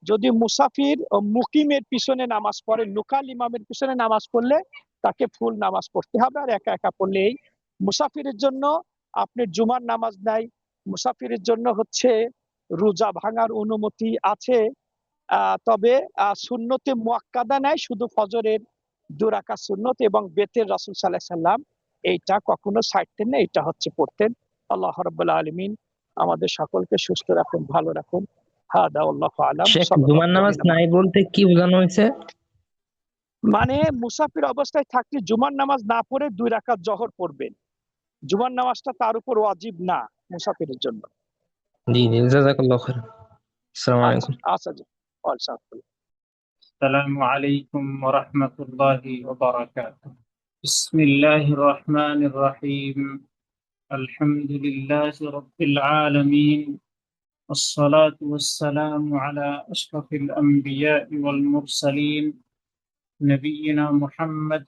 যদি মুসাফির ও মুকিমের পিছনে নামাজ পড়ে, লোকাল ইমামের পিছনে নামাজ পড়লে তাকে ফুল নামাজ পড়তে হবে, আর একা একা পড়লে এই মুসাফিরের জন্য আপনার জুমার নামাজ নাই, মুসাফিরের জন্য হচ্ছে রোজা ভাঙার অনুমতি আছে, তবে সুন্নতে মুআক্কাদা নাই, শুধু ফজরের 2 রাকাত সুন্নত এবং বেতের রাসূল সাল্লাল্লাহু আলাইহি সাল্লাম এইটা কখনো ছাড়তেন না, এটা হচ্ছে পড়তেন। আল্লাহ রাব্বুল আলামিন আমাদের সকলকে সুস্থ রাখুন, ভালো রাখুন। হাদা আল্লাহু আলাম। শেখ, জুমার সাল্লাল্লাহু নামাজ আলাইহি নাই বলতে কি বোঝানো হয়েছে? মানে মুসাফির অবস্থায় থাকলে জুমার নামাজ না পড়ে 2 রাকাত জোহর পড়বেন। জুমার নামাজটা তার উপর ওয়াজিব না মুসাফিরের জন্য। জি জি, জাযাকাল্লাহু খাইর। আসসালামু আচ্ছা আলাইকুম। আচ্ছা জি, ওয়ালাইকুম আসসালাম। السلام عليكم ورحمة الله وبركاته. بسم الله الرحمن الرحيم. الحمد لله رب العالمين، والصلاة والسلام على أشرف الأنبياء والمرسلين، نبينا محمد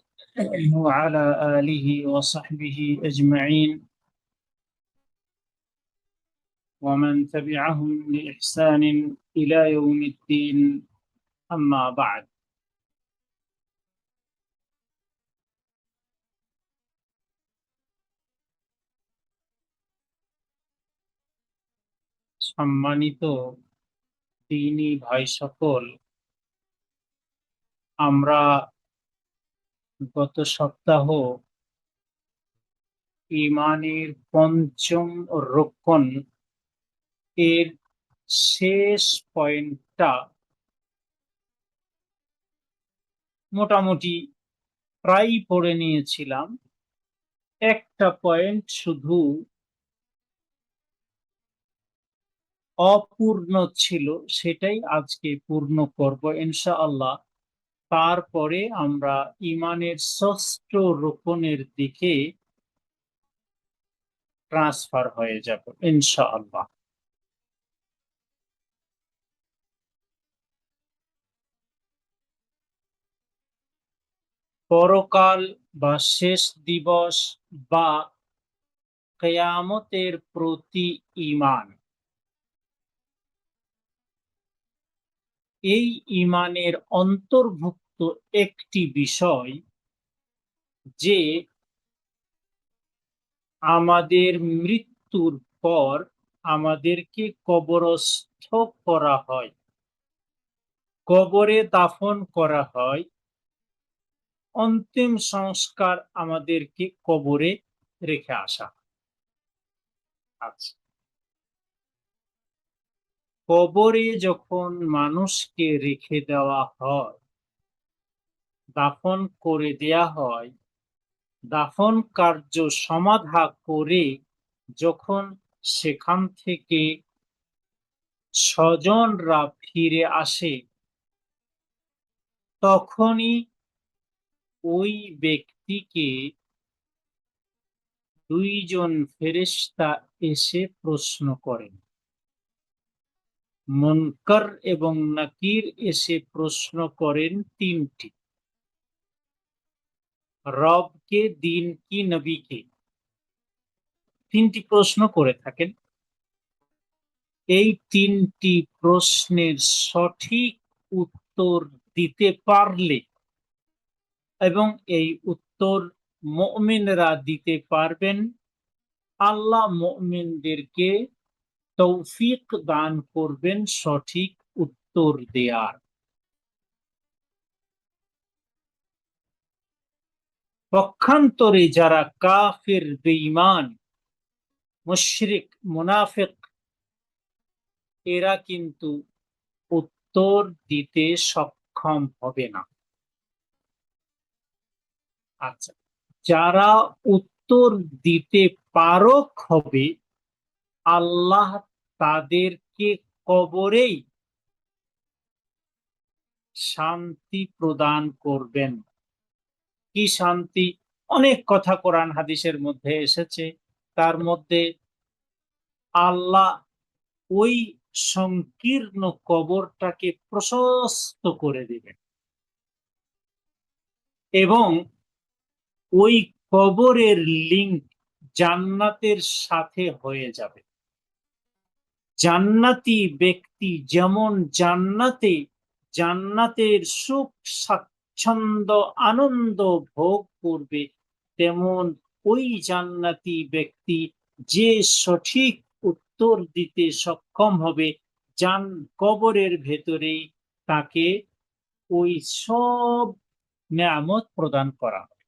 وعلى آله وصحبه أجمعين، ومن تبعهم بإحسان إلى يوم الدين. أما بعد. সম্মানিত দ্বীনী ভাই সকল, আমরা গত সপ্তাহ ঈমানের পঞ্চম রুকন এর শেষ পয়েন্টটা মোটামুটি প্রায় পড়ে নিয়েছিলাম। একটা পয়েন্ট শুধু অপূর্ণ ছিল, সেটাই আজকে পূর্ণ করব ইনশাআল্লাহ। তারপরে আমরা ঈমানের ষষ্ঠ রুকনের দিকে ট্রান্সফার হয়ে যাব ইনশাআল্লাহ। পরকাল বা শেষ দিবস বা কিয়ামতের প্রতি ঈমান, এই ঈমানের অন্তর্ভুক্ত একটি বিষয় যে আমাদের মৃত্যুর পর আমাদেরকে কবরস্থ করা হয়, কবরে দাফন করা হয়, অন্তিম সংস্কার আমাদেরকে কবরে রেখে আসা। আচ্ছা, কবরে যখন মানুষকে রেখে দেওয়া হয়, দাফন করে দেয়া হয়, দাফন কার্য সমাধা করে যখন সেখান থেকে স্বজনরা ফিরে আসে, তখনই ওই ব্যক্তিকে 2 জন ফেরেশতা এসে প্রশ্ন করেন। মুনকার এবং নাকির এসে প্রশ্ন করেন 3টি। রবকে, দিন কি, নবীকে, 3টি প্রশ্ন করে থাকেন। এই 3টি প্রশ্নের সঠিক উত্তর দিতে পারলে এবং এই উত্তর মুমিনরা দিতে পারবেন, আল্লাহ মুমিনদেরকে তৌফিক দান করবেন সঠিক উত্তর দেয়ার। পক্ষান্তরে যারা কাফির, বেঈমান, মুশরিক, মুনাফিক, এরা কিন্তু উত্তর দিতে সক্ষম হবে না। আচ্ছা, যারা উত্তর দিতে পারক হবে, আল্লাহ তাদেরকে কবরেই শান্তি প্রদান করবেন। কি শান্তি? অনেক কথা কোরআন হাদিসের মধ্যে এসেছে। তার মধ্যে আল্লাহ ওই সংকীর্ণ কবরটাকে প্রশস্ত করে দিবেন এবং ওই কবরের লিংক জান্নাতের সাথে হয়ে যাবে। জান্নাতি ব্যক্তি যেমন জান্নাতের সুখ স্বাচ্ছন্দ্য আনন্দ ভোগ করবে, তেমন ওই জান্নাতি ব্যক্তি যে সঠিক উত্তর দিতে সক্ষম হবে, কবরের ভেতরেই তাকে ওই সব নেয়ামত প্রদান করা হবে।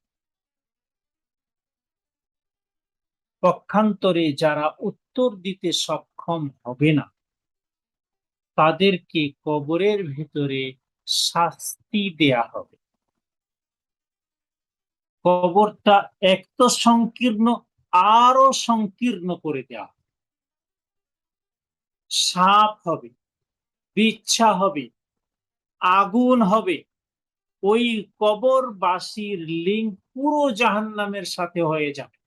পক্ষান্তরে যারা উত্তর দিতে সক্ষম হবে না, তাদেরকে কবরের ভিতরে শাস্তি দেয়া হবে। কবরটা এক তো সংকীর্ণ, আরো সংকীর্ণ করে দেয়া হবে। সাপ হবে, বিচ্ছা হবে, আগুন হবে, ওই কবরবাসীর লিঙ্ক পুরো জাহান্নামের সাথে হয়ে যাবে।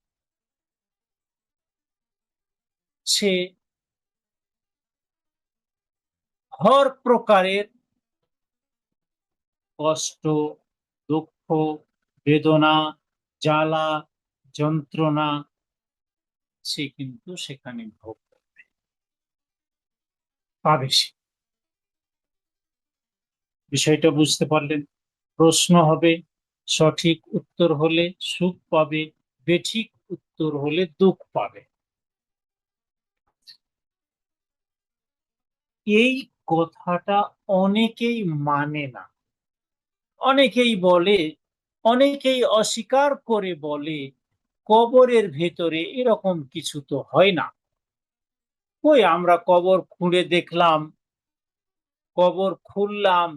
সে হর প্রকারের কষ্ট, দুঃখ, বেদনা, জ্বালা, যন্ত্রণা সে কিন্তু সেখানে ভোগ করবে, পাবে সে। বিষয়টা বুঝতে পারলেন? প্রশ্ন হবে, সঠিক উত্তর হলে সুখ পাবে, বেঠিক উত্তর হলে দুঃখ পাবে। এই কথাটা অনেকেই মানে না, অনেকেই বলে, অনেকেই অস্বীকার করে বলে কবরের ভেতরে এরকম কিছু তো হয় না। কই আমরা কবর খুঁড়ে দেখলাম, কবর খুললাম,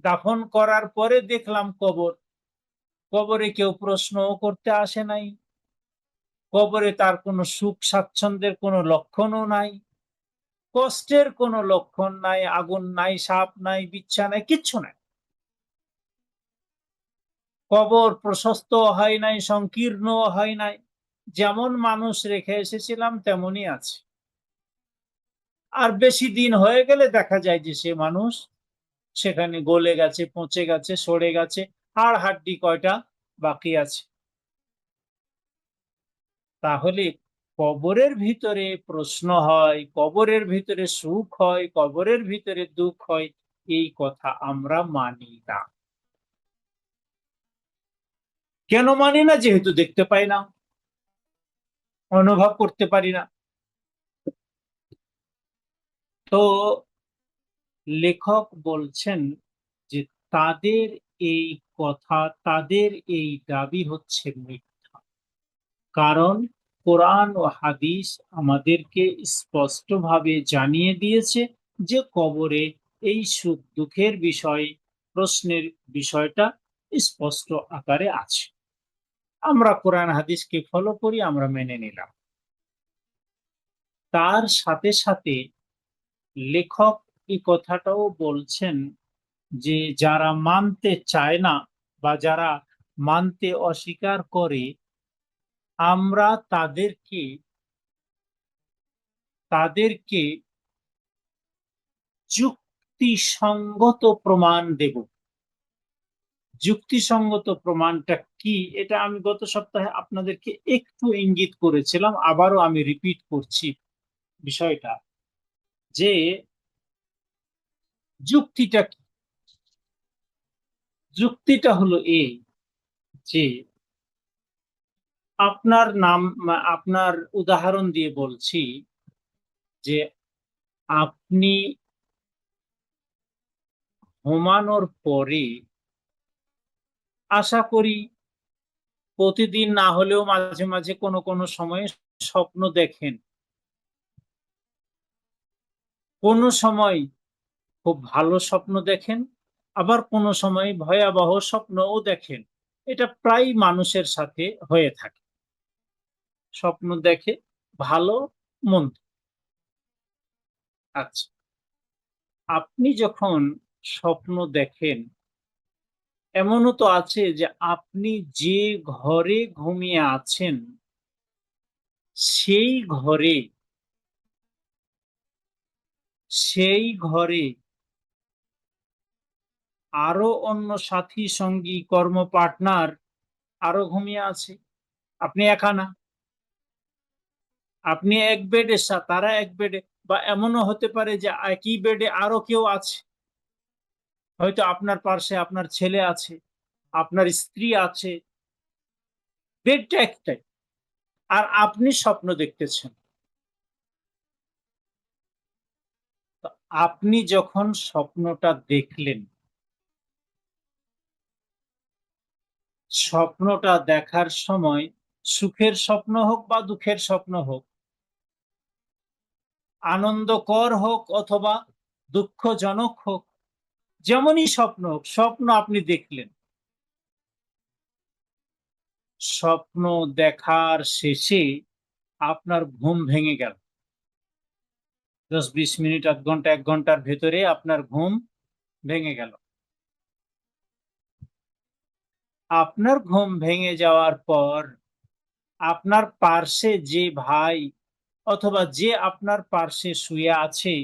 দাফন করার পরে দেখলাম কবরে কেউ প্রশ্নও করতে আসে নাই, কবরে তার কোনো সুখ স্বাচ্ছন্দ্যের কোনো লক্ষণও নাই, কষ্টের কোনো লক্ষণ নাই, আগুন নাই, সাপ নাই, বিচ্ছা নাই, কিচ্ছু নাই। কবর প্রশস্ত হয় নাই, সংকীর্ণ হয় নাই, যেমন মানুষ রেখে এসেছিলাম তেমনই আছে। আর বেশি দিন হয়ে গেলে দেখা যায় যে সে মানুষ সেখানে গলে গেছে, পচে গেছে, সরে গেছে, হাড় হাড্ডি কয়টা বাকি আছে। তাহলে কবরের ভিতরে প্রশ্ন হয়, কবরের ভিতরে সুখ হয়, কবরের ভিতরে দুঃখ হয়, এই কথা আমরা মানি না। কেন মানি না? যেহেতু দেখতে পাই না, অনুভব করতে পারি না। তো লেখক বলছেন যে তাদের এই কথা, তাদের এই দাবি হচ্ছে মিথ্যা। কারণ কোরআন ও হাদিস আমাদেরকে স্পষ্টভাবে জানিয়ে দিয়েছে যে কবরে এই সুখ দুঃখের বিষয়, প্রশ্নের বিষয়টা স্পষ্ট আকারে আছে। আমরা কোরআন হাদিসকে ফলো করি, আমরা মেনে নিলাম। তার সাথে সাথে লেখক এই কথাটাও বলছেন যে যারা মানতে চায় না বা যারা মানতে অস্বীকার করে, আমরা তাদেরকে যুক্তিসঙ্গত প্রমাণ দেব। যুক্তিসঙ্গত প্রমাণটা কি, এটা আমি গত সপ্তাহে আপনাদেরকে একটু ইঙ্গিত করেছিলাম, আবারও আমি রিপিট করছি বিষয়টা, যে যুক্তিটা কি? যুক্তিটা হলো এই যে আপনার উদাহরণ দিয়ে বলছি যে আপনি ঘুমানোর পরে আশা করি প্রতিদিন না হলেও মাঝে মাঝে কোনো কোনো সময়ে স্বপ্ন দেখেন। কোনো সময় খুব ভালো স্বপ্ন দেখেন, আবার কোনো সময় ভয়াবহ স্বপ্নও দেখেন। এটা প্রায় মানুষের সাথে হয়ে থাকে। স্বপ্ন দেখে ভালো মন্দ। আচ্ছা, আপনি যখন স্বপ্ন দেখেন, এমনও তো আছে যে আপনি যে ঘরে ঘুমিয়ে আছেন সেই ঘরে সেই ঘরে আরো অন্য সাথী, সঙ্গী, কর্ম পার্টনার আরো ঘুমিয়ে আছে, আপনি একা না। আপনি এক বেডে, তারা এক বেডে, বা এমনও হতে পারে যে একই বেডে আরো কেউ আছে। হয়তো আপনার পাশে আপনার ছেলে আছে, আপনার স্ত্রী আছে, বেডটা একটাই, আর আপনি স্বপ্ন দেখতেছেন। তো আপনি যখন স্বপ্নটা দেখলেন, স্বপ্নটা দেখার সময় সুখের স্বপ্ন হোক বা দুঃখের স্বপ্ন হোক, আনন্দকর হোক অথবা দুঃখজনক হোক, যেমনই স্বপ্ন হোক, স্বপ্ন আপনি দেখলেন। স্বপ্ন দেখার শেষে আপনার ঘুম ভেঙে গেল। 10-20 মিনিট, আধ ঘন্টা, 1 ঘন্টার ভেতরে আপনার ঘুম ভেঙে গেল। আপনার ঘুম ভেঙে যাওয়ার পর আপনার পার্শ্বে যে ভাই অথবা যে আপনার পার্শ্বে শুয়ে আছে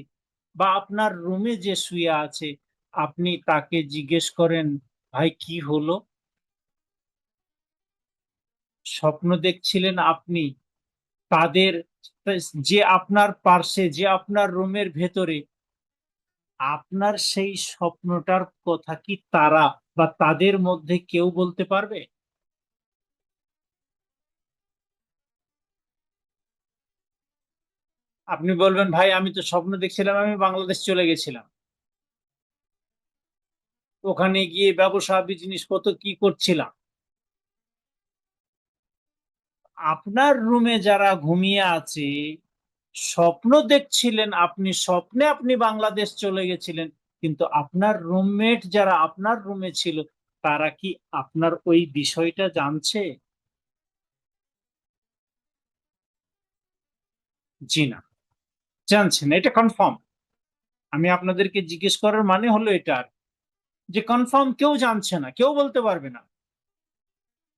বা আপনার রুমে যে শুয়ে আছে, আপনি তাকে জিজ্ঞেস করেন, ভাই কি হলো? স্বপ্ন দেখছিলেন আপনি, তাদের, যে আপনার পার্শ্বে, যে আপনার রুমের ভেতরে, আপনার সেই স্বপ্নটার কথা কি তারা বা তাদের মধ্যে কেউ বলতে পারবে? আপনি বলবেন, ভাই আমি তো স্বপ্ন দেখছিলাম আমি বাংলাদেশ চলে গেছিলাম, ওখানে গিয়ে ব্যবসা বিজনেস কত কি করছিলাম। আপনার রুমে যারা ঘুমিয়ে আছে, স্বপ্ন দেখছিলেন আপনি, স্বপ্নে আপনি বাংলাদেশ চলে গেছিলেন, কিন্তু আপনার রুমমেট যারা আপনার রুমে ছিল, তারা কি আপনার ওই বিষয়টা জানছে? জি না, জানছে না, এটা কনফার্ম। আমি আপনাদেরকে জিজ্ঞেস করার মানে হলো এটা, যে কনফার্ম কেউ জানছে না, কেউ বলতে পারবে না।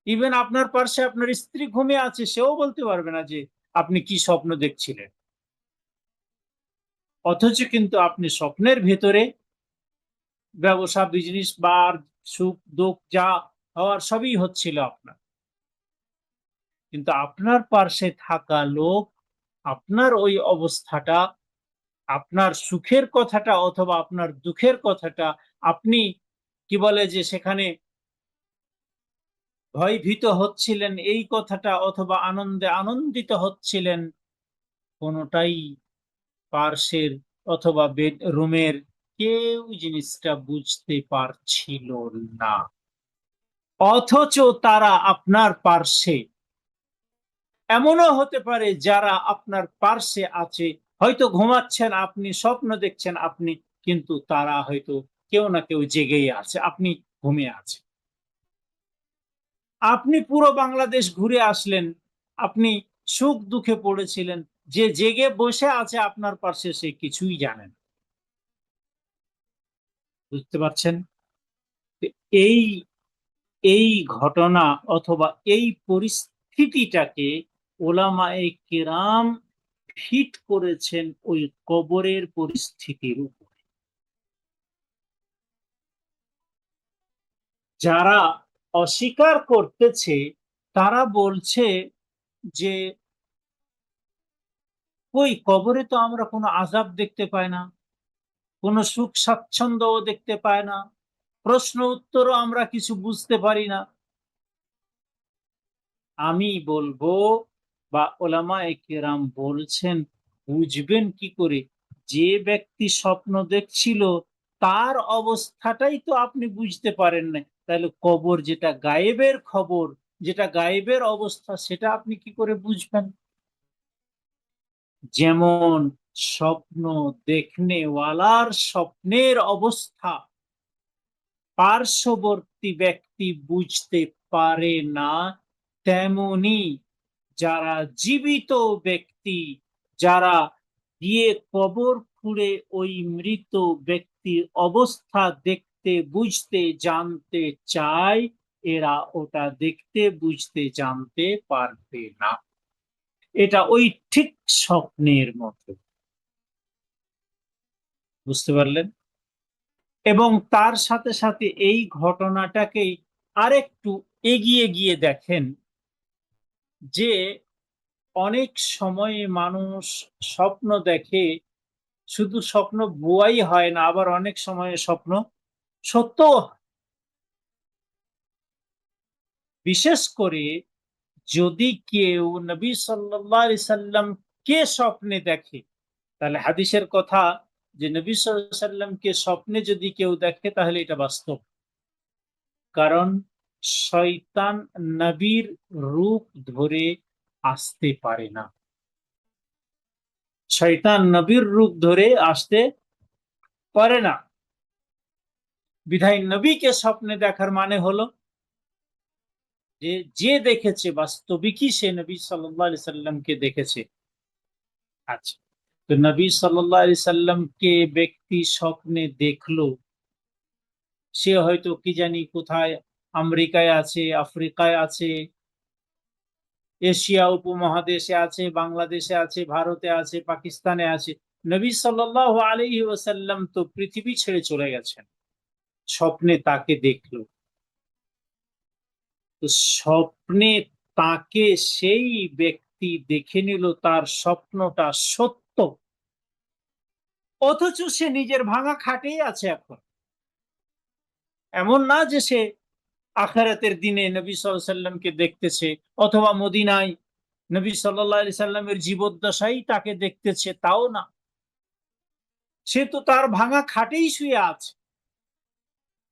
ইভেন আপনার পাশে আপনার স্ত্রী ঘুমিয়ে আছে, সেও বলতে পারবে না যে আপনি কি স্বপ্ন দেখছিলেন। অথচ কিন্তু আপনি স্বপ্নের ভেতরে ব্যবসা বিজনেস বা সুখ দুঃখ যা হওয়ার সবই হচ্ছিল আপনার, কিন্তু আপনার পাশে থাকা লোক আপনার ওই অবস্থাটা, আপনার সুখের কথাটা অথবা আপনার দুঃখের কথাটা, আপনি কি বলে যে সেখানে ভয়ভীত হচ্ছিলেন এই কথাটা অথবা আনন্দে আনন্দিত হচ্ছিলেন, কোনোটাই পার্শ্বের অথবা বেডরুমের কেউ জিনিসটা বুঝতে পারছিল না। অথচ তারা আপনার পার্শ্বে, এমনও হতে পারে যারা আপনার পার্শ্বে আছে, হয়তো ঘুমাচ্ছেন আপনি, স্বপ্ন দেখছেন আপনি, কিন্তু তারা হয়তো কেউ না কেউ জেগেই আছে, আপনি ঘুমিয়ে আছেন। আপনি পুরো বাংলাদেশ ঘুরে আসলেন, আপনি সুখ দুঃখে পড়েছিলেন, যে জেগে বসে আছে আপনার পাশে সে কিছুই জানেন। বুঝতে পারছেন? এই এই ঘটনা অথবা এই পরিস্থিতিটাকে ওলামায়ে কেরাম ফিট করেছেন ওই কবরের পরিস্থিতির উপর। যারা অস্বীকার করতেছে তারা বলছে যে ওই কবরে তো আমরা কোনো আযাব দেখতে পাই না, কোনো সুখ স্বাচ্ছন্দ্যও দেখতে পাই না, প্রশ্ন উত্তরও আমরা কিছু বুঝতে পারি না। আমি বলবো বা ওলামায়ে কেরাম বলছেন, বুঝবেন কি করে? যে ব্যক্তি স্বপ্ন দেখছিল তার অবস্থাটাই তো আপনি বুঝতে পারেন না, তাহলে কবর যেটা গায়েবের খবর, যেটা গায়েবের অবস্থা, সেটা আপনি কি করে বুঝবেন? যেমন স্বপ্ন দেখনেওয়ালার স্বপ্নের অবস্থা পার্শ্ববর্তী ব্যক্তি বুঝতে পারে না, তেমনি যারা জীবিত ব্যক্তি, যারা গিয়ে কবর খুঁড়ে ওই মৃত ব্যক্তির অবস্থা দেখতে বুঝতে জানতে চায়, এরা ওটা দেখতে বুঝতে জানতে পারবে না। এটা ওই ঠিক স্বপ্নের মতো। বুঝতে পারলেন? এবং তার সাথে সাথে এই ঘটনাটাকেই আরেকটু এগিয়ে গিয়ে দেখেন যে অনেক সময়ে মানুষ স্বপ্ন দেখে, শুধু স্বপ্ন বুয়াই হয় না, আবার অনেক সময়ে স্বপ্ন সত্যও হয়। বিশেষ করে যদি কেউ নবী সাল্লাল্লাহু আলাইহি সাল্লাম কে স্বপ্নে দেখে, তাহলে হাদিসের কথা যে নবী সাল্লাল্লাহু আলাইহি সাল্লামকে স্বপ্নে যদি কেউ দেখে তাহলে এটা বাস্তব। কারণ শয়তান নবীর রূপ ধরে আসতে পারে না, শয়তান নবীর রূপ ধরে আসতে পারে না। বিধায় নবীকে স্বপ্নে দেখার মানে হলো যে যে দেখেছে বাস্তবিকই সে নবী সাল্লাল্লাহু আলাইহি সাল্লামকে দেখেছে। আচ্ছা, তো নবী সাল্লাল্লাহু আলাইহি সাল্লামকে ব্যক্তি স্বপ্নে দেখলো, সে হয়তো কি জানি কোথায় আমেরিকায় আছে, আফ্রিকায় আছে, এশিয়া উপমহাদেশে আছে, বাংলাদেশে আছে, ভারতে আছে, পাকিস্তানে আছে। নবী সাল্লাল্লাহু আলাইহি ওয়াসাল্লাম তো পৃথিবী ছেড়ে চলে গেছেন, স্বপ্নে তাকে দেখলো। তো স্বপ্নে তাকে সেই ব্যক্তি দেখে নিল, তার স্বপ্নটা সত্য, অথচ সে নিজের ভাঙা খাটেই আছে এখন। এমন না যে সে আখিরাতের দিনে নবী সাল্লাল্লাহু আলাইহি সাল্লামকে দেখতেছে, অথবা মদিনায় নবী সাল্লাল্লাহু আলাইহি সাল্লামের জীবদ্দশায় তাকে দেখতেছে, তাও না। সে তো তার ভাঙা খাটেই শুয়ে আছে,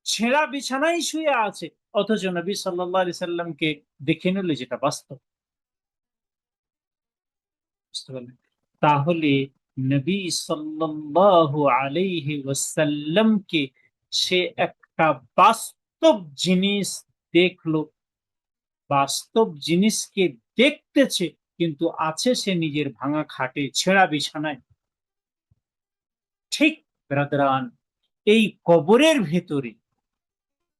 ছেঁড়া বিছানায় শুয়ে আছে, অথচ নবী সাল্লাল্লাহু আলাইহি সাল্লামকে দেখে নিল, যেটা বাস্তব। বুঝতে পারলেন? তাহলে নবী সাল্লাল্লাহু আলাইহি ওয়াসাল্লামকে সে একটা বাস্তব জিনিস দেখলো, বাস্তব জিনিসকে দেখতেছে, কিন্তু আছে সে নিজের ভাঙা খাটে, ছেঁড়া বিছানায়। ঠিক ব্রাদারান, এই কবরের ভেতরে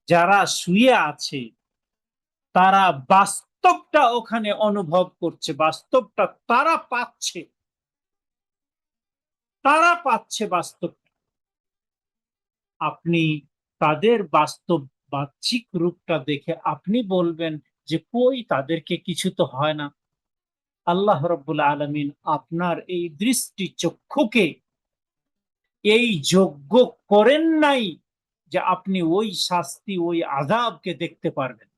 যারা শুয়ে আছে তারা বাস্তবটা ওখানে অনুভব করছে, বাস্তবটা তারা পাচ্ছে, তারা পাচ্ছে বাস্তব। আপনি তাদের বাস্তব বাহ্যিক রূপটা দেখে আপনি বলবেন যে কই, তাদেরকে কিছু তো হয় না। আল্লাহ রাব্বুল আলামিন আপনার এই দৃষ্টি চক্ষুকে এই যোগ্য করেন নাই যে আপনি ওই শাস্তি, ওই আযাবকে দেখতে পারবেন।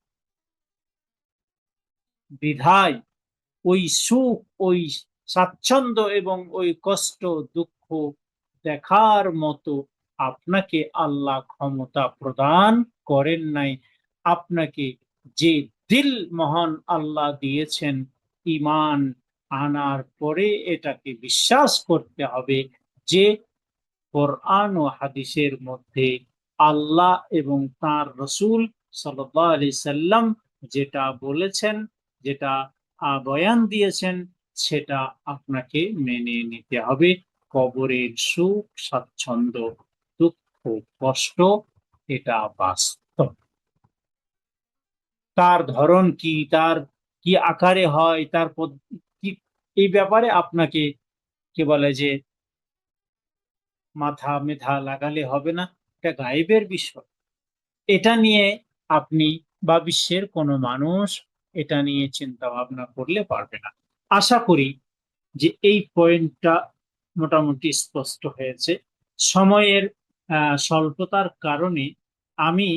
বিধায় ওই সুখ, ওই স্বাচ্ছন্দ্য এবং ওই কষ্ট দুঃখ দেখার মতো আপনাকে আল্লাহ ক্ষমতা প্রদান করেন নাই। আপনাকে যে দিল মহান আল্লাহ দিয়েছেন, ঈমান আনার পরে এটাকে বিশ্বাস করতে হবে যে কোরআন ও হাদিসের মধ্যে আল্লাহ এবং তার রসূল সাল্লাল্লাহু আলাইহি সাল্লাম যেটা বলেছেন, যেটা বয়ান দিয়েছেন, সেটা আপনাকে মেনে নিতে হবে। কবরের সুখ, স্বাচ্ছন্দ্য, দুঃখ, কষ্ট, এটা বাস্তব। তার ধরন কি, তার কি আকারে হয়, তার কি, এই ব্যাপারে আপনাকে কি বলে যে মাথা মেধা লাগালে হবে না। এটা গায়েবের বিষয়, এটা নিয়ে আপনি বা বিশ্বের কোনো মানুষ এটা নিয়ে চিন্তা ভাবনা করলে পারবে না। আশা করি যে এই পয়েন্টটা মোটামুটি স্পষ্ট হয়েছে। সময়ের স্বল্পতার কারণে আমি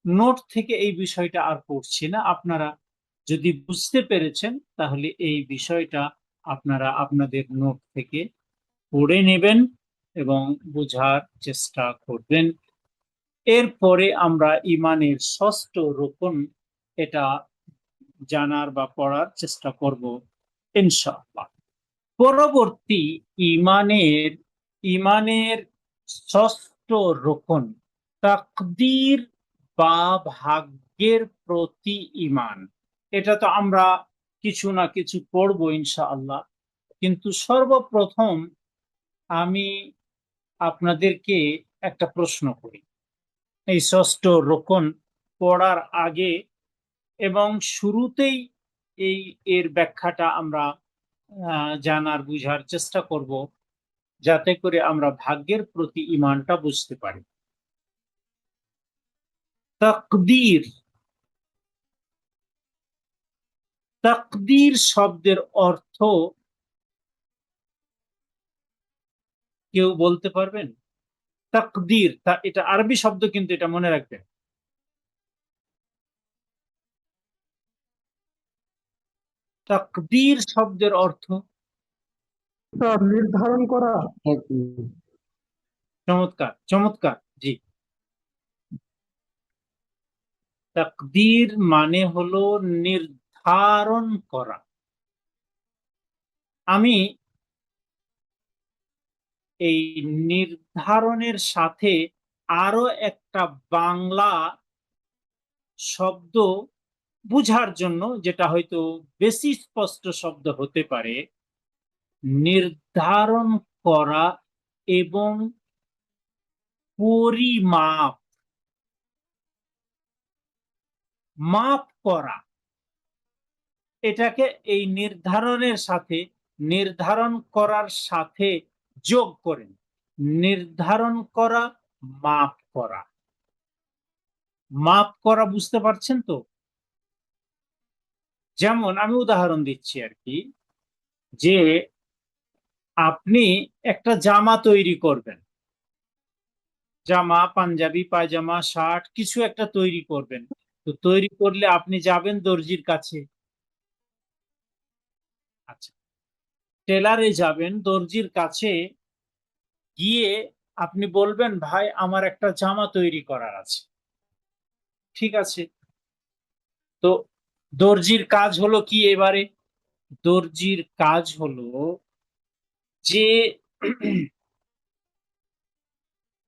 নোট থেকে এই বিষয়টা আর পড়ছি না। আপনারা যদি বুঝতে পেরেছেন তাহলে এই বিষয়টা আপনারা আপনাদের নোট থেকে পড়ে নেবেন এবং বোঝার চেষ্টা করবেন। এরপরে আমরা ইমানের ষষ্ঠ রুকন, এটা জানার বা পড়ার চেষ্টা করব ইনশাআল্লাহ। পরবর্তী ইমানের ইমানের ষষ্ঠ রুকন তাকদীর বা ভাগ্যের প্রতি ইমান। এটা তো আমরা কিছু না কিছু পড়ব ইনশাআল্লাহ, কিন্তু সর্বপ্রথম আমি আপনাদেরকে একটা প্রশ্ন করি। এই ষষ্ঠ রোকন পড়ার আগে এবং শুরুতেই এর ব্যাখ্যাটা আমরা জানার বুঝার চেষ্টা করব, যাতে করে আমরা ভাগ্যের প্রতি ঈমানটা বুঝতে পারি। তাকদীর, তাকদীর শব্দের অর্থ কেউ বলতে পারবেন? তাকদীর, এটা আরবি শব্দ, কিন্তু এটা মনে রাখবেন। তাকদীর শব্দের অর্থ নির্ধারণ করা। চমৎকার, চমৎকার, জি। তাকদীর মানে হলো নির্ধারণ করা। আমি এই নির্ধারণের সাথে আরো একটা বাংলা শব্দ বুঝার জন্য, যেটা হয়তো বেশি স্পষ্ট শব্দ হতে পারে, নির্ধারণ করা এবং পরিমাপ, মাপ করা, এটাকে এই নির্ধারণের সাথে, নির্ধারণ করার সাথে যোগ করেন। নির্ধারণ করা, মাপ করা। মাপ করা বুঝতে পারছেন তো? যেমন আমি উদাহরণ দিচ্ছি আর কি, যে আপনি একটা জামা তৈরি করবেন, জামা, পাঞ্জাবি, পায়জামা, শার্ট, কিছু একটা তৈরি করবেন। তো তৈরি করলে আপনি যাবেন দর্জির কাছে। আচ্ছা, টেলারে যাবেন, দর্জির কাছে গিয়ে আপনি বলবেন, ভাই আমার একটা জামা তৈরি করার আছে। ঠিক আছে, তো দর্জির কাজ হলো কি এবারে? দর্জির কাজ হলো যে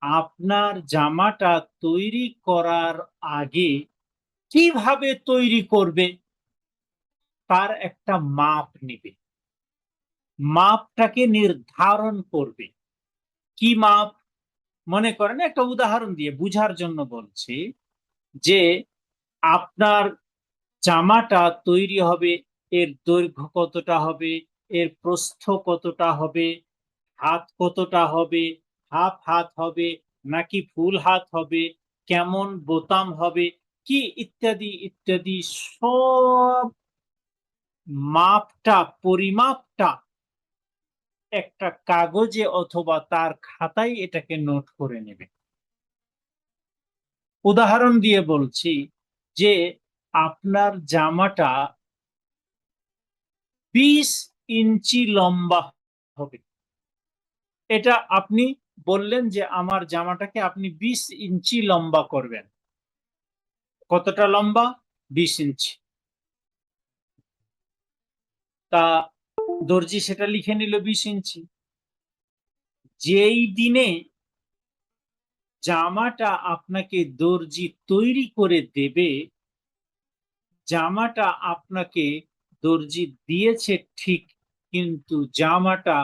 আপনার জামাটা তৈরি করার আগে কিভাবে তৈরি করবে তার একটা মাপ নেবে, মাপটাকে নির্ধারণ করবে। কি মাপ? মনে করেন, একটা উদাহরণ দিয়ে বুঝার জন্য বলছি, যে আপনার জামাটা তৈরি হবে, এর দৈর্ঘ্য কতটা হবে, এর প্রস্থ কতটা হবে, হাত কতটা হবে, হাফ হাত হবে নাকি ফুল হাত হবে, কেমন বোতাম হবে, কি ইত্যাদি ইত্যাদি সব মাপটা, পরিমাপটা একটা কাগজে অথবা তার খাতায় এটাকে নোট করে নেবে। উদাহরণ দিয়ে বলছি, যে আপনার জামাটা 20 ইঞ্চি লম্বা হবে। এটা আপনি বললেন যে আমার জামাটাকে আপনি 20 ইঞ্চি লম্বা করবেন। কতটা লম্বা? 20 ইঞ্চি। তা দর্জি সেটা লিখে নিল 20 ইঞ্চি। যেই দিনে জামাটা আপনাকে দর্জি তৈরি করে দেবে, জামাটা আপনাকে দর্জি দিয়েছে ঠিক, কিন্তু জামাটা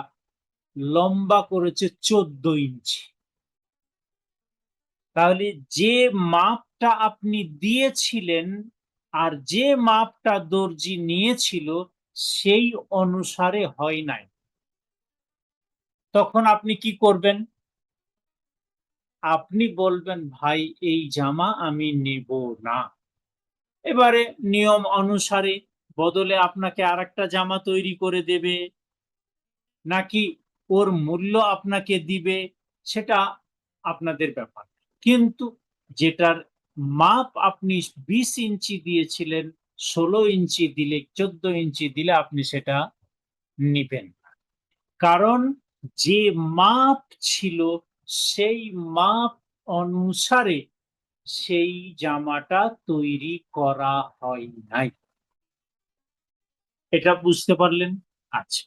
লম্বা করেছে 14 ইঞ্চি। তাহলে যে মাপটা আপনি দিয়েছিলেন আর যে মাপটা দর্জি নিয়েছিল সেই অনুসারে হয় নাই। তখন আপনি কি করবেন? আপনি বলবেন, ভাই এই জামা আমি নেব না। এবারে নিয়ম অনুসারে বদলে আপনাকে আরেকটা জামা তৈরি করে দেবে, নাকি ওর মূল্য আপনাকে দিবে, সেটা আপনাদের ব্যাপার। কিন্তু যেটার মাপ আপনি 20 ইঞ্চি দিয়েছিলেন, 16 ইঞ্চি দিলে, 14 ইঞ্চি দিলে আপনি সেটা নিবেন। কারণ যে মাপ ছিল সেই মাপ অনুসারে সেই জামাটা তৈরি করা হয় নাই। এটা বুঝতে পারলেন? আচ্ছা,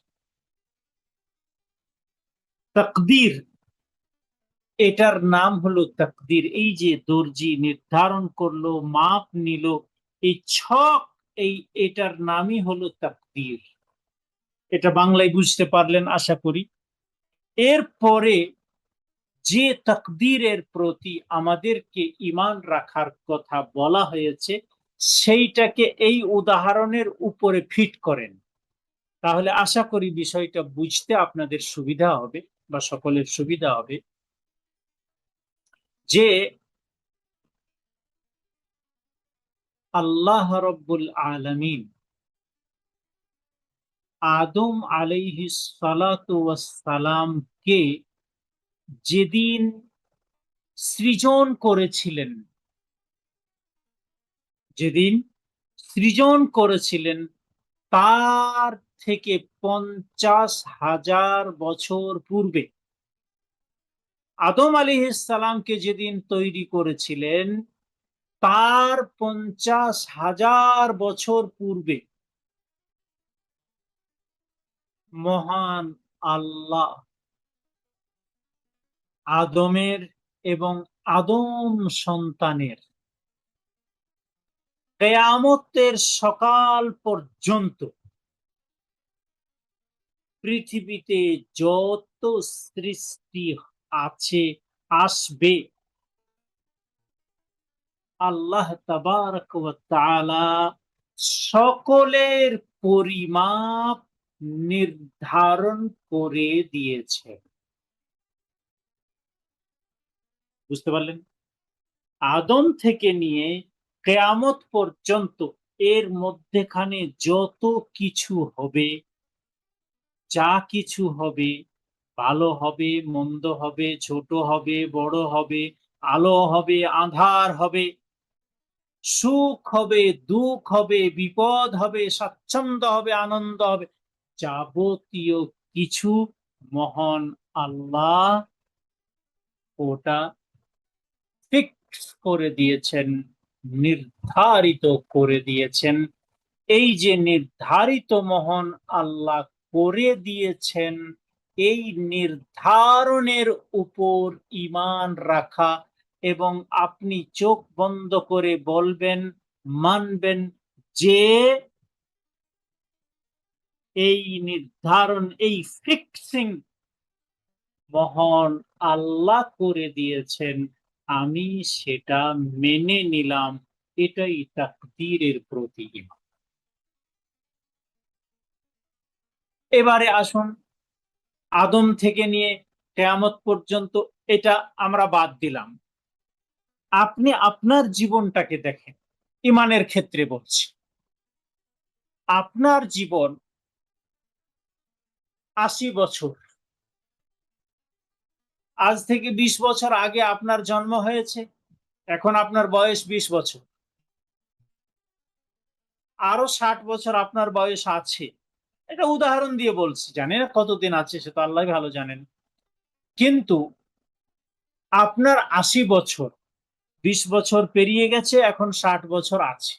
তাকদীর, এটার নাম হলো তাকদীর। এই যে দর্জি নির্ধারণ করলো, মাপ নিল, এই ছক, এটার নামই হলো তাকদীর। এটা বাংলায় বুঝতে পারলেন আশা করি। এরপরে যে তাকদীরের প্রতি আমাদেরকে ঈমান রাখার কথা বলা হয়েছে, সেইটাকে এই উদাহরণের উপরে ফিট করেন। তাহলে আশা করি বিষয়টা বুঝতে আপনাদের সুবিধা হবে, বা সকলের সুবিধা হবে, যে আল্লাহ রাব্বুল আলামিন আদম আলাইহিস সালাতু ওয়াস সালামকে যেদিন সৃজন করেছিলেন, যেদিন সৃজন করেছিলেন তার থেকে 50,000 বছর পূর্বে, আদম আলাইহিস সালামকে যেদিন তৈরি করেছিলেন তার 50,000 বছর পূর্বে মহান আল্লাহ আদমের এবং আদম সন্তানের কিয়ামতের সকাল পর্যন্ত পৃথিবীতে যত সৃষ্টি আছে আসবে, আল্লাহ তাবারক ওয়া তাআলা সকলের পরিমাপ নির্ধারণ করে দিয়েছে। বুঝতে পারলেন? আদম থেকে নিয়ে কিয়ামত পর্যন্ত এর মধ্যেখানে যত কিছু হবে, যা কিছু হবে, ভালো হবে, মন্দ হবে, ছোট হবে, বড় হবে, আলো হবে, আঁধার হবে, সুখ হবে, দুঃখ হবে, বিপদ হবে, স্বাচ্ছন্দ্য হবে, আনন্দ হবে, যাবতীয় কিছু মহান আল্লাহ ওটা ফিক্স করে দিয়েছেন, নির্ধারিত করে দিয়েছেন। এই যে নির্ধারিত মহান আল্লাহ করে দিয়েছেন, এই নির্ধারণের উপর ঈমান রাখা এবং আপনি চোখ বন্ধ করে বলবেন, মানবেন যে এই নির্ধারণ, এই ফিক্সিং মহান আল্লাহ করে দিয়েছেন, আমি সেটা মেনে নিলাম, এটাই তাকদীরের প্রতি ঈমান। এবারে আসুন, আদম থেকে নিয়ে কিয়ামত পর্যন্ত এটা আমরা বাদ দিলাম। আপনি আপনার জীবনটাকে দেখেন, ঈমানের ক্ষেত্রে বলছি। আপনার জীবন 80 বছর, আজ থেকে 20 বছর আগে আপনার জন্ম হয়েছে, এখন আপনার বয়স 20 বছর, আরো 60 বছর আপনার বয়স আছে। এটা উদাহরণ দিয়ে বলছি, জানি না কতদিন আছে, সে তো আল্লাহ ভালো জানেন। কিন্তু আপনার 80 বছর, 20 বছর পেরিয়ে গেছে, এখন 60 বছর আছে।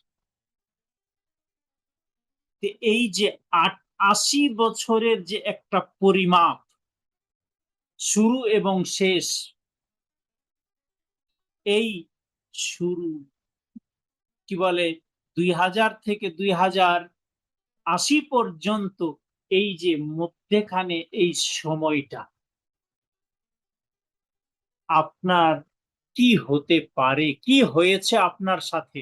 এই যে 80 বছরের যে একটা পরিমাপ, শুরু এবং শেষ, এই শুরু কি বলে 2000 থেকে 2080 পর্যন্ত, এই যে মধ্যেখানে এই সময়টা আপনার কি হতে পারে, কি হয়েছে আপনার সাথে?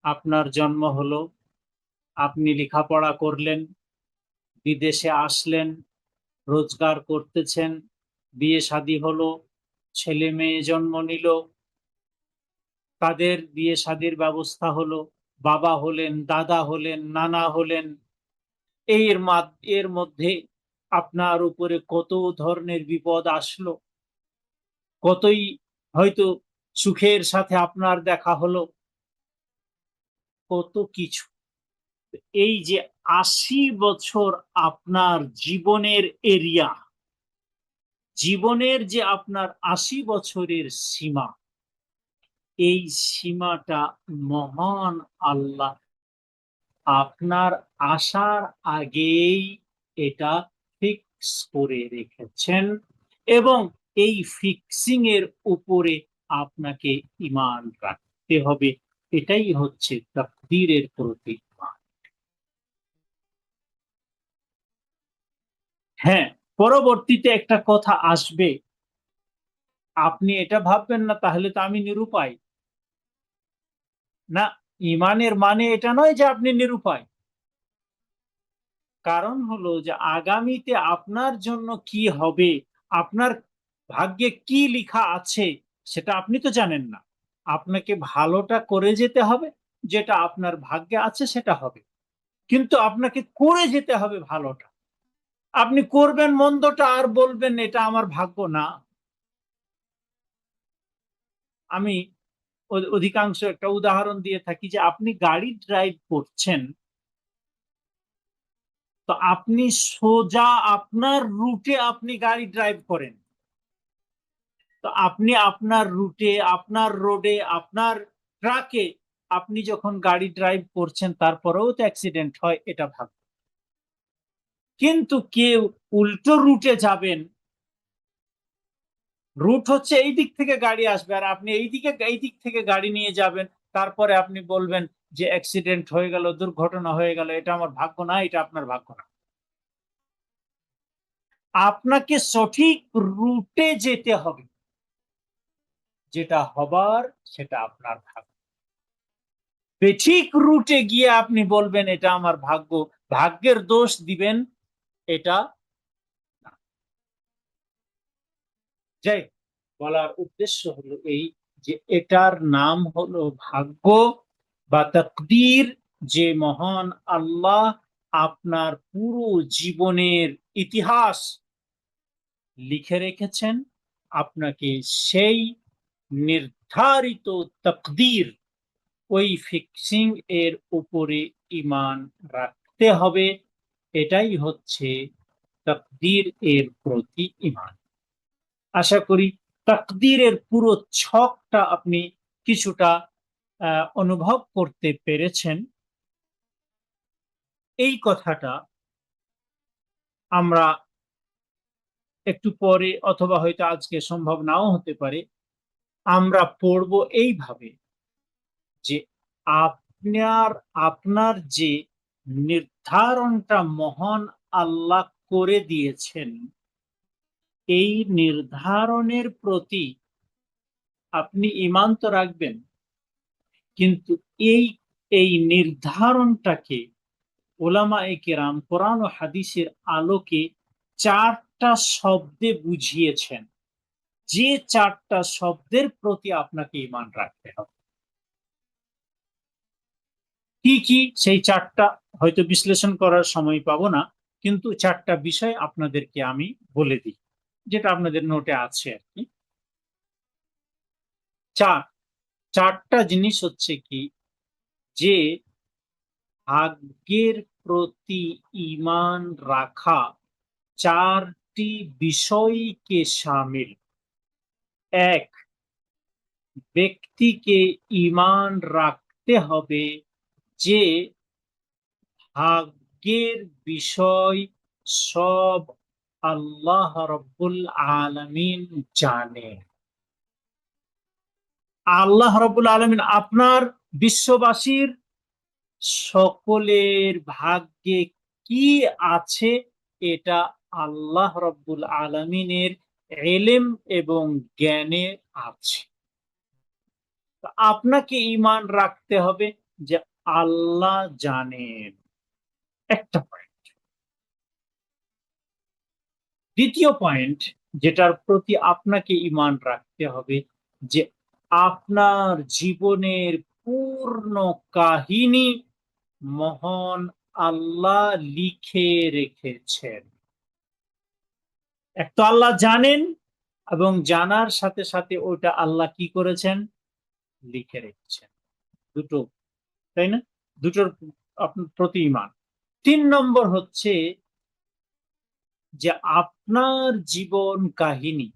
আপনার জন্ম হলো, আপনি লেখাপড়া করলেন, বিদেশে আসলেন, রোজগার করতেছেন, বিয়ে শাদী হলো, ছেলে মেয়ে জন্ম নিল, তাদের বিয়ে শাদীর ব্যবস্থা হলো, বাবা হলেন, দাদা হলেন, নানা হলেন। এর মধ্যে আপনার উপরে কত ধরনের বিপদ আসলো, কতই হয়তো সুখের সাথে আপনার দেখা হলো, কত কিছু। এই যে 80 বছর আপনার জীবনের এরিয়া, জীবনের যে আপনার 80 বছরের সীমা, এই সীমাটা মহান আল্লাহ আপনার আসার আগেই এটা ফিক্স করে রেখেছেন, এবং এই ফিক্সিং এর উপরে আপনাকে ঈমান রাখতে হবে। এটাই হচ্ছে তাকদীরের প্রতি ঈমান। হ্যাঁ, পরবর্তীতে একটা কথা আসবে, আপনি এটা ভাববেন না তাহলে তো আমি নিরুপায়। না, ঈমানের মানে এটা নয় যে আপনি নিরুপায়। কারণ হলো যে আগামীতে আপনার জন্য কি হবে, আপনার ভাগ্যে কি লেখা আছে, সেটা আপনি তো জানেন না। আপনাকে ভালোটা করে যেতে হবে, যেটা আপনার ভাগ্যে আছে সেটা হবে। কিন্তু আপনাকে করে যেতে হবে ভালোটা। আপনি করবেন মন্দটা আর বলবেন এটা আমার ভাগ্য না। আমি অধিকাংশ একটা উদাহরণ দিয়ে থাকি যে আপনি গাড়ি ড্রাইভ করছেন, তো আপনি সোজা আপনার রুটে আপনি গাড়ি ড্রাইভ করেন, তো আপনি আপনার রুটে, আপনার রোডে, আপনার ট্রাকে আপনি যখন গাড়ি ড্রাইভ করছেন তারপরেও তো অ্যাক্সিডেন্ট হয়, এটা ভাগ্য। কিন্তু কেউ উল্টো রুটে যাবেন, রুট হচ্ছে এই দিক থেকে গাড়ি আসবে আর আপনি এই দিক থেকে গাড়ি নিয়ে যাবেন, তারপরে আপনি বলবেন যে অ্যাক্সিডেন্ট হয়ে গেল, দুর্ঘটনা হয়ে গেল, এটা আমার ভাগ্য না, এটা আপনার ভাগ্য না। আপনাকে সঠিক রুটে যেতে হবে, যেটা হবার সেটা আপনার ভাগ্য। ঠিক রুটে গিয়ে আপনি বলবেন এটা আমার ভাগ্য, ভাগ্যের দোষ দিবেন, এটা না। যাই বলার উদ্দেশ্য হলো এই যে এটার নাম হলো ভাগ্য বা তাকদীর, যে মহান আল্লাহ আপনার পুরো জীবনের ইতিহাস লিখে রেখেছেন। আপনাকে সেই নির্ধারিত তাকদীর, ওই ফিক্সিং এর উপরে ঈমান রাখতে হবে। এটাই হচ্ছে তাকদীর এর প্রতি ঈমান। আশা করি তাকদীরের পুরো ছকটা আপনি কিছুটা অনুভব করতে পেরেছেন। এই কথাটা আমরা একটু পরে, অথবা হয়তো আজকে সম্ভব নাও হতে পারে, আমরা পড়ব এইভাবে যে আপনার আপনার যে নির্ধারণটা মহান আল্লাহ করে দিয়েছেন, এই নির্ধারণের প্রতি আপনি ঈমান তো রাখবেন, কিন্তু এই এই নির্ধারণটাকে উলামায়ে কেরাম কোরআন ও হাদিসের আলোকে 4টা শব্দে বুঝিয়েছেন, যে 4টা শব্দের প্রতি আপনাকে ঈমান রাখতে হবে। কি কি সেই 4টা হয়তো বিশ্লেষণ করার সময় পাবো না, কিন্তু 4টা বিষয় আপনাদেরকে আমি বলে দিই, যেটা আপনাদের নোটে আছে আর কি। 4টা জিনিস হচ্ছে কি, যে ভাগ্যের প্রতি ঈমান রাখা 4টি বিষয়কে শামিল। 1, ব্যক্তিকে ঈমান রাখতে হবে যে ভাগ্যের বিষয় সব আল্লাহ রাব্বুল আলামিন জানেন। আল্লাহ রাব্বুল আলামিন আপনার, বিশ্ববাসীর সকলের ভাগ্যে কি আছে এটা আল্লাহ রাব্বুল আলামিনের ইলম এবং জ্ঞানে আছে। আপনাকে ঈমান রাখতে হবে যে আল্লাহ জানেন, একটা পয়েন্ট। দ্বিতীয় পয়েন্ট যেটার প্রতি আপনাকে ঈমান রাখতে হবে, যে আপনার জীবনের পূর্ণ কাহিনী মহান আল্লাহ লিখে রেখেছেন। এক তো আল্লাহ জানেন, এবং জানার সাথে সাথে ওটা আল্লাহ কি করেছেন, লিখে রেখেছেন। দুটো, তাই না? দুটোর আপনার প্রতি ঈমান। 3 নম্বর হচ্ছে যে আপনার জীবন কাহিনী,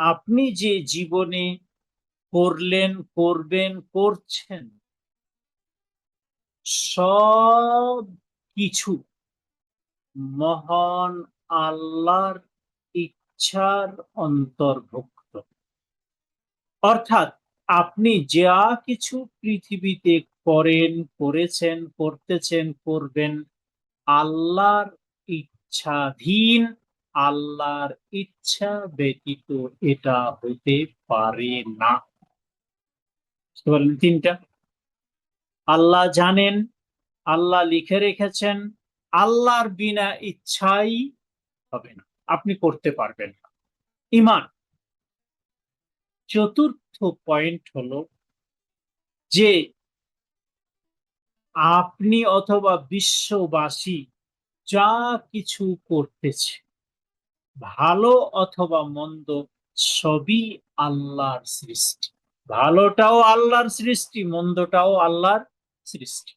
আপনি যে জীবনে করলেন, করবেন, করছেন, সব কিছু মহান আল্লাহর ইচ্ছার অন্তর্ভুক্ত। অর্থাৎ আপনি যা কিছু পৃথিবীতে করেন, করেছেন, করতেছেন, করবেন, আল্লাহর ইচ্ছাধীন, আল্লাহর ইচ্ছা ব্যতীত এটা হতে পারে না। বুঝতে পারলেন 3টা? আল্লাহ জানেন, আল্লাহ লিখে রেখেছেন, আল্লাহর বিনা ইচ্ছাই হবে না, আপনি করতে পারবেন না। ঈমান। চতুর্থ পয়েন্ট হলো যে আপনি অথবা বিশ্ববাসী যা কিছু করতেছে, ভালো অথবা মন্দ, সবই আল্লাহর সৃষ্টি। ভালোটাও আল্লাহর সৃষ্টি, মন্দটাও আল্লাহর সৃষ্টি।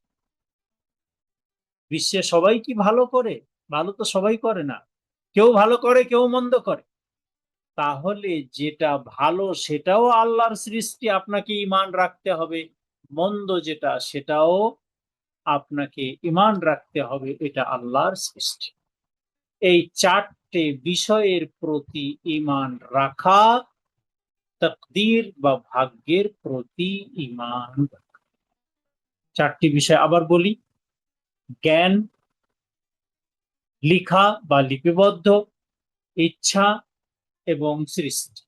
বিশ্বে সবাই কি ভালো করে? ভালো তো সবাই করে না, কেউ ভালো করে, কেউ মন্দ করে। তাহলে যেটা ভালো সেটাও আল্লাহর সৃষ্টি, আপনাকে ঈমান রাখতে হবে। মন্দ যেটা সেটাও আপনাকে ঈমান রাখতে হবে, এটা আল্লাহর সৃষ্টি। এই চারটে বিষয়ের প্রতি ঈমান রাখা তাকদীর বা ভাগ্যের প্রতি ঈমান রাখা। চারটি বিষয় আবার বলি: জ্ঞান, লিখা বা লিপিবদ্ধ, ইচ্ছা এবং সৃষ্টি।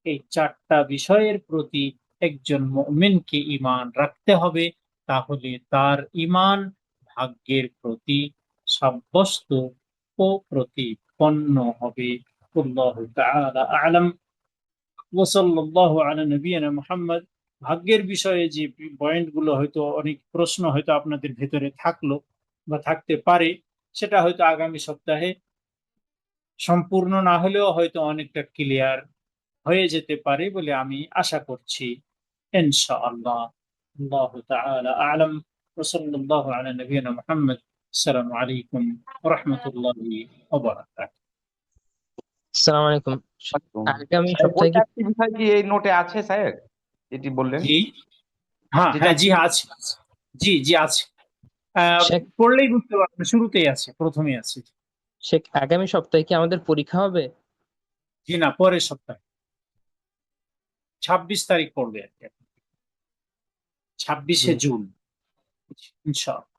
এই চারটা বিষয়ের প্রতি একজন মুমিনকে ঈমান রাখতে হবে, তাহলে তার ঈমান ভাগ্যের প্রতি সাব্যস্ত ও প্রতিপন্ন হবে। আল্লাহু তাআলা আ'লাম ওয়া সাল্লাল্লাহু আলা নবিয়িনা মুহাম্মদ। ভাগ্যের বিষয়ে যে পয়েন্টগুলো হয়তো অনেক প্রশ্ন হয়তো আপনাদের ভেতরে থাকলো বা থাকতে পারে, সেটা হয়তো আগামী সপ্তাহে সম্পূর্ণ না হলেও হয়তো অনেকটা ক্লিয়ার হয়ে যেতে পারে বলে আমি আশা করছি, ইনশাআল্লাহ। আল্লাহু তাআলা আ'লাম ওয়া সাল্লাল্লাহু আলা নবিয়িনা মুহাম্মদ। আসসালামু আলাইকুম ওয়া রাহমাতুল্লাহি ওয়া বারাকাতুহু। আসসালামু আলাইকুম। আগামী সাহেব, ওই সপ্তাহে কি একটি বিষয় কি এই নোটে আছে সাহেব, যেটি বললেন? জি, হ্যাঁ যেটা হ্যাঁ, জি হ্যাঁ, আছে আছে। জি জি আছে। শেখ পড়লেই বুঝতে পারবেন, শুরুতেই আছে, প্রথমেই আছে। শেখ আগামী সপ্তাহে কি আমাদের পরীক্ষা হবে? জি না, পরের সপ্তাহে 26 তারিখ পড়বে আর কি, জি 26শে জুন ইনশাআল্লাহ।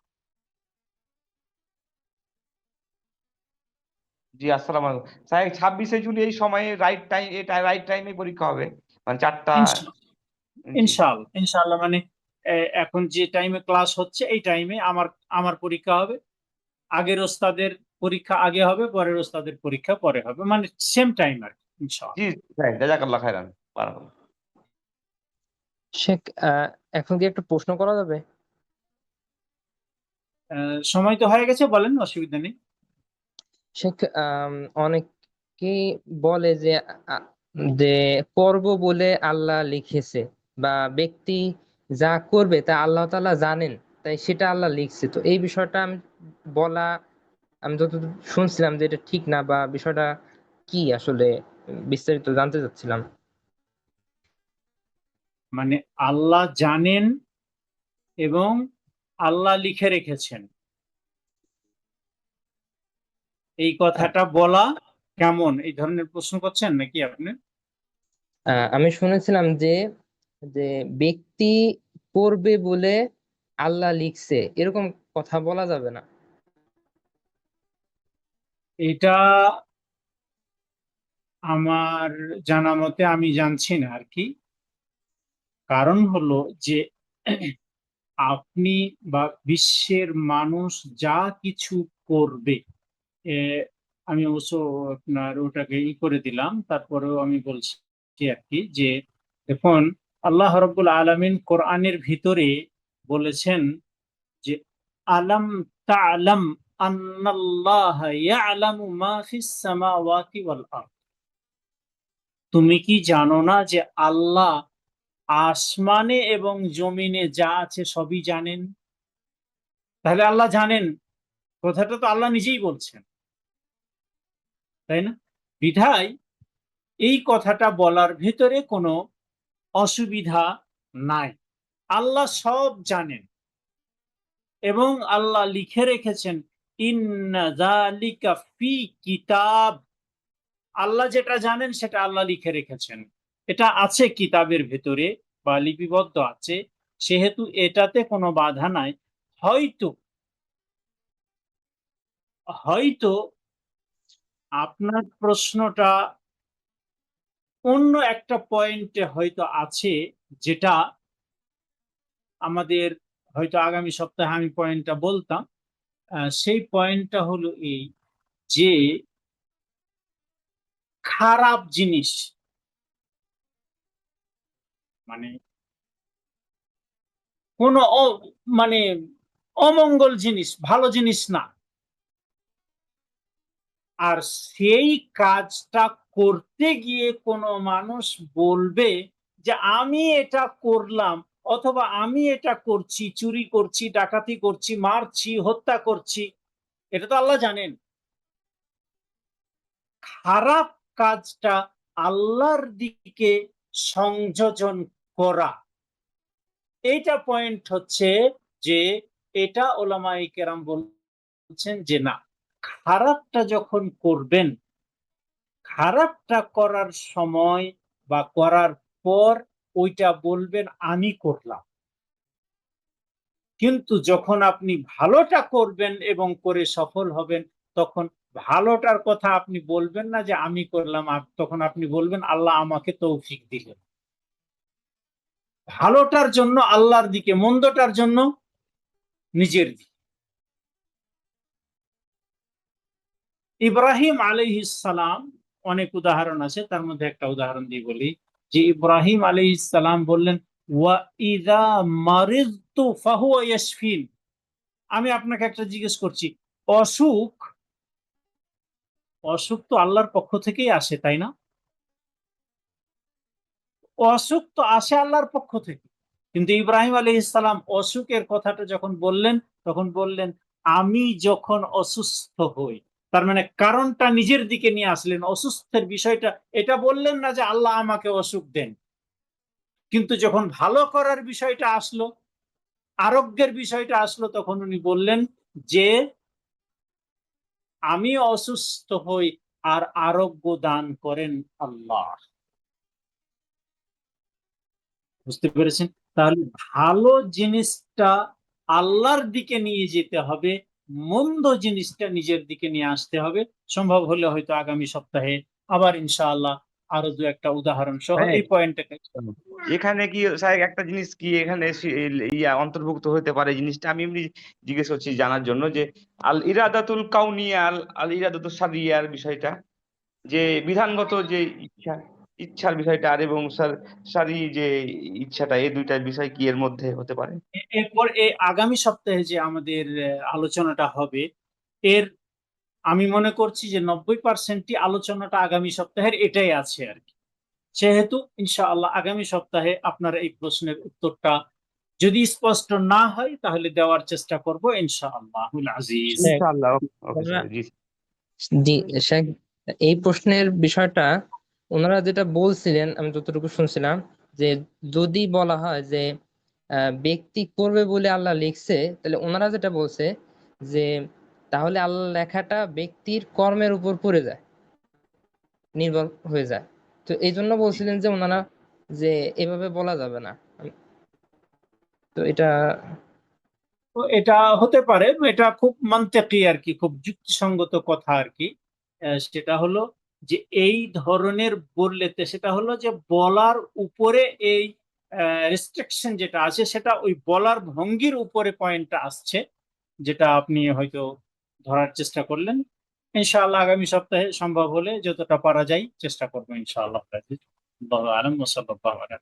জি, আসসালামু আলাইকুম সাহেব। 26শে জুন এই সময়ে রাইট টাইম, এটা রাইট টাইমে পরীক্ষা হবে, মানে 4টা? ইনশাআল্লাহ জি ইনশাআল্লাহ ইনশাআল্লাহ, মানে এখন যে টাইমে ক্লাস হচ্ছে এই টাইমে আমার আমার পরীক্ষা হবে। আগের ওস্তাদের পরীক্ষা আগে হবে, পরের ওস্তাদের পরীক্ষা পরে হবে, মানে সেম টাইম আর কি, জি ইনশাআল্লাহ। সাহেব, জাযাকাল্লাহ খাইরান। বারাকাল্লাহ। শেখ এখন কি একটা প্রশ্ন করা যাবে? সময় তো হয়ে গেছে, বলেন, অসুবিধা নেই। শেখ অনেকেই বলে যে আ- যে করব বলে আল্লাহ লিখেছে, বা ব্যক্তি যা করবে তা আল্লাহ তাআলা জানেন, তাই সেটা আল্লাহ লিখছে। তো এই বিষয়টা বলা আমি যতদূর শুনছিলাম যে এটা ঠিক না, বা বিষয়টা কি আসলে বিস্তারিত জানতে চাচ্ছিলাম। মানে আল্লাহ জানেন এবং আল্লাহ লিখে রেখেছেন, এই কথাটা বলা কেমন? এই ধরনের প্রশ্ন করছেন নাকি আপনি? আমি শুনেছিলাম যে যে ব্যক্তি করবে বলে আল্লাহ লিখছে, এরকম কথা বলা যাবে না। এটা আমার জানা মতে আমি জানছি না আর কি। কারণ হলো যে আপনি বা বিশ্বের মানুষ যা কিছু করবে, এ, আমি অবশ্য আপনার ওটাকে করে দিলাম, তারপরেও আমি বলছি আর কি যে দেখুন, আল্লাহ রাব্বুল আলামিন কোরআনের ভিতরে বলেছেন যে আলাম তা'লাম আন্নাল্লাহা ইয়া'লামু মা ফিস সামাওয়াতি ওয়াল আরদ। তুমি কি জানো না যে আল্লাহ আসমানে এবং জমিনে যা আছে সবই জানেন? তাহলে আল্লাহ জানেন, কথাটা তো আল্লাহ নিজেই বলছেন, তাই না? বিধায় এই কথাটা বলার ভেতরে কোনো অসুবিধা নাই। আল্লাহ সব জানেন এবং আল্লাহ লিখে রেখেছেন, ইন্না যালিকা ফি কিতাব। আল্লাহ যেটা জানেন সেটা আল্লাহ লিখে রেখেছেন, এটা আছে কিতাবের ভেতরে বা লিপিবদ্ধ আছে, সেহেতু এটাতে কোনো বাধা নাই। হয়তো হয়তো আপনার প্রশ্নটা অন্য একটা পয়েন্টে হয়তো আছে, যেটা আমাদের হয়তো আগামী সপ্তাহে আমি পয়েন্টটা বলতাম। সেই পয়েন্টটা হলো এই যে খারাপ জিনিস, মানে কোনো মানে অমঙ্গল জিনিস, ভালো জিনিস না। আর সেই কাজটা করতে গিয়ে কোনো মানুষ বলবে যে আমি এটা করলাম, অথবা আমি এটা করছি, চুরি করছি, ডাকাতি করছি, মারছি, হত্যা করছি, এটা তো আল্লাহ জানেন। খারাপ কাজটা আল্লাহর দিকে সংযোজন করা, এইটা পয়েন্ট হচ্ছে যে এটা ওলামায়ে কেরাম বলছেন যে না, খারাপটা যখন করবেন, খারাপটা করার সময় বা করার পর ওইটা বলবেন আমি করলাম, কিন্তু যখন আপনি ভালোটা করবেন এবং করে সফল হবেন, তখন ভালোটার কথা আপনি বলবেন না যে আমি করলাম, তখন আপনি বলবেন আল্লাহ আমাকে তৌফিক দিলেন। ভালোটার জন্য আল্লাহর দিকে, মন্দটার জন্য নিজের দিকে। ইব্রাহিম আলাইহিস সালাম, অনেক উদাহরণ আছে, তার মধ্যে একটা উদাহরণ দিয়ে বলি যে ইব্রাহিম আলাইহিস সালাম বললেন ওয়া ইযা মারিযতু ফাহুয়া ইয়াশফিন। আমি আপনাকে একটা জিজ্ঞেস করছি, অসুখ অসুখ তো আল্লাহর পক্ষ থেকেই আসে, তাই না? অসুখ তো আসে আল্লাহর পক্ষ থেকে, কিন্তু ইব্রাহিম আলাইহিস সালাম অসুখের কথাটা যখন বললেন, তখন বললেন আমি যখন অসুস্থ হই। তার মানে কারণটা নিজের দিকে নিয়ে আসলেন, অসুস্থের বিষয়টা এটা বললেন না যে আল্লাহ আমাকে অসুখ দেন। কিন্তু যখন ভালো করার বিষয়টা আসলো, আরোগ্যের বিষয়টা আসলো, তখন উনি বললেন যে আমি অসুস্থ হই আর আরোগ্য দান করেন আল্লাহ। বুঝতে পেরেছেন? তাহলে ভালো জিনিসটা আল্লাহর দিকে নিয়ে যেতে হবে, মন্দ জিনিসটা নিজের দিকে নিয়ে আসতে হবে। সম্ভব হলে হয়তো আগামী সপ্তাহে আবার ইনশাআল্লাহ আরো দু একটা উদাহরণ সহ হ্যাঁ, এই পয়েন্টটাকে। এখানে কি স্যার একটা জিনিস কি এখানে ইয়া অন্তর্ভুক্ত হতে পারে, জিনিসটা আমি এমনি জিজ্ঞেস করছি জানার জন্য, যে আল ইরাদাতুল কাউনিয়া আল ইরাদাতুল শারইয়ার বিষয়টা, যে বিধানগত যে ইচ্ছার বিষয়টা, আর এবং স্যার শারঈ যে ইচ্ছাটা, এই দুইটার বিষয় কি এর মধ্যে হতে পারে? এরপর এই আগামী সপ্তাহে যে আমাদের আলোচনাটা হবে, এর আমি মনে করছি যে 90%ই আলোচনাটা আগামী সপ্তাহের এটাই আছে আর কি। সেহেতু ইনশাআল্লাহ আগামী সপ্তাহে আপনার এই প্রশ্নের উত্তরটা যদি স্পষ্ট না হয় তাহলে দেওয়ার চেষ্টা করব ইনশাআল্লাহুল আজিজ। শেখ, ইনশাআল্লাহ। ওকে ওনারা স্যার, জি। জি শেখ, এই প্রশ্নের বিষয়টা ওনারা যেটা বলছিলেন, আমি যতটুকু শুনছিলাম, যে যদি বলা হয় যে ব্যক্তি করবে বলে আল্লাহ লিখছে, তাহলে ওনারা যেটা বলছে যে তাহলে আল্লাহ লেখাটা ব্যক্তির কর্মের উপর পড়ে যায়, নির্ভর হয়ে যায়। তো এই জন্য বলছিলেন যে ওনারা যে এভাবে বলা যাবে না। তো এটা তো এটা হতে পারে, এটা খুব মান্তিকি আর কি, খুব যুক্তিসঙ্গত কথা আর কি। সেটা হলো যে এই ধরনের বললেতে সেটা হলো যে বলার উপরে এই রেস্ট্রিকশন যেটা আছে, সেটা ওই বলার ভঙ্গির উপরে পয়েন্টটা আসছে, যেটা আপনি হয়তো ধরার চেষ্টা করলেন। ইনশাআল্লাহ আগামী সপ্তাহে সম্ভব হলে যতটা পারা যায় চেষ্টা করবো ইনশাআল্লাহ। আলম, ওয়া সাল্লাল্লাহু আলা